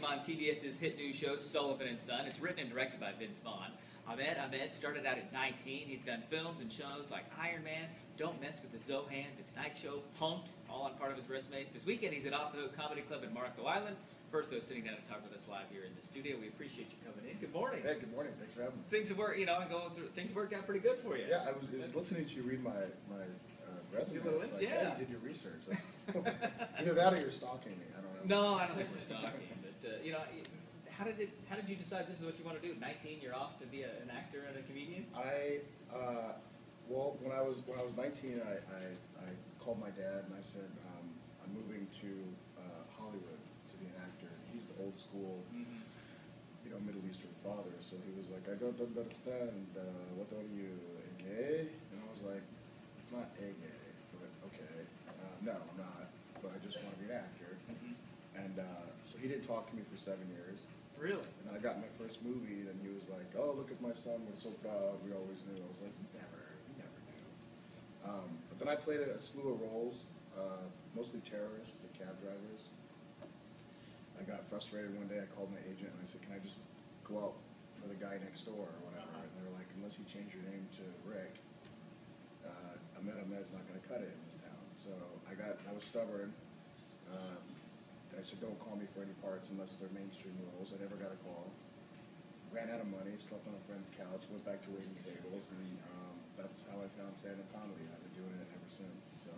him on TBS's hit news show, Sullivan and Son. It's written and directed by Vince Vaughn. Ahmed Ahmed started out at 19. He's done films and shows like Iron Man, Don't Mess with the Zohan, The Tonight Show, Punked, all on part of his resume. This weekend he's at Off the Hook Comedy Club in Marco Island. First, though, sitting down to talk with us live here in the studio. We appreciate you coming in. Good morning. Hey, good morning. Thanks for having me. Things have worked, things have worked out pretty good for you. Yeah, I was listening to you read my resume. It's like, yeah. hey, you did your research. That's either that or you're stalking me. I don't No, know. I don't think we're stalking. But how did you decide this is what you want to do? 19, you're off to be an actor and a comedian. Well, when I was 19, I called my dad and I said I'm moving to Hollywood to be an actor. He's the old school, Middle Eastern father. So he was like, I don't understand. What are you, gay? And I was like, it's not a gay, but okay. No, I'm not. But I just want to be an actor. And so he didn't talk to me for 7 years. Really? And then I got my first movie, and he was like, "Oh, look at my son. We're so proud. We always knew." I was like, "You never knew." But then I played a slew of roles, mostly terrorists and cab drivers. I got frustrated one day. I called my agent and I said, "Can I just go out for the guy next door or whatever?" And they were like, "Unless you change your name to Rick, Ahmed Ahmed's not going to cut it in this town." So I was stubborn. I said, "Don't call me for any parts unless they're mainstream roles." I never got a call. Ran out of money, slept on a friend's couch, went back to waiting tables, and that's how I found stand-up comedy. I've been doing it ever since. So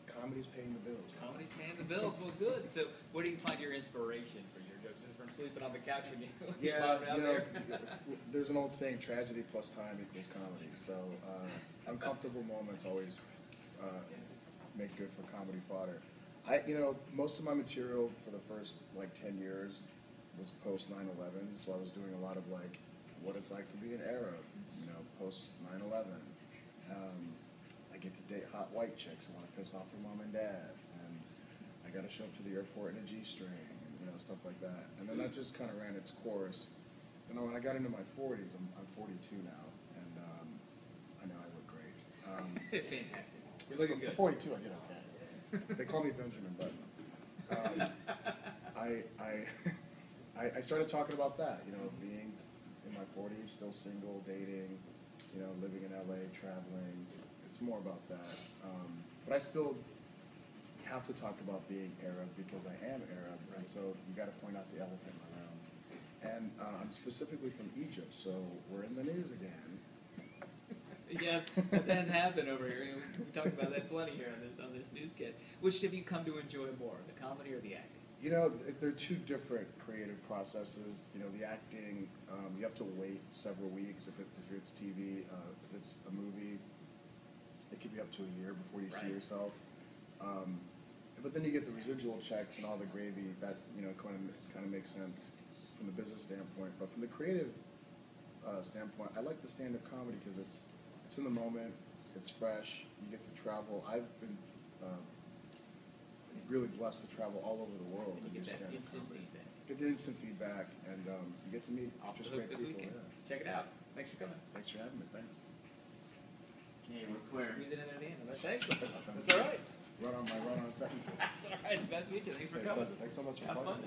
comedy's paying the bills. Right? Comedy's paying the bills. Well, good. So where do you find your inspiration for your jokes? Is it from sleeping on the couch when you Yeah, out there? There's an old saying, tragedy plus time equals comedy. So uncomfortable moments always make good for comedy fodder. Most of my material for the first 10 years was post 9/11, so I was doing a lot of what it's like to be an Arab, post 9/11. I get to date hot white chicks and want to piss off their mom and dad, and I got to show up to the airport in a G-string, stuff like that. And then that just kind of ran its course. And when I got into my 40s, I'm 42 now, and I know I look great. Fantastic. You're looking good. For 42, I did okay. They call me Benjamin Button. I started talking about that, being in my 40s, still single, dating, living in LA, traveling. It's more about that. But I still have to talk about being Arab because I am Arab, and so you got to point out the elephant in the room. And I'm specifically from Egypt, so we're in the news again. Yes, that has happened over here. We talked about that plenty here on this newscast. Which have you come to enjoy more, the comedy or the acting? They're two different creative processes. The acting, you have to wait several weeks if it's TV. If it's a movie, it could be up to a year before you see yourself. But then you get the residual checks and all the gravy. That kind of makes sense from the business standpoint. But from the creative standpoint, I like the stand-up comedy because it's in the moment, it's fresh, you get to travel. I've been really blessed to travel all over the world and do stand-up comedy. Get the instant feedback, and you get to meet just great people. Yeah. Check it out. Thanks for coming. Thanks for having me. Thanks. Squeeze it in at the end. That's excellent. That's all right. Run on sentences. That's all right. It's nice to meet you. Thanks for coming. Thanks so much for coming.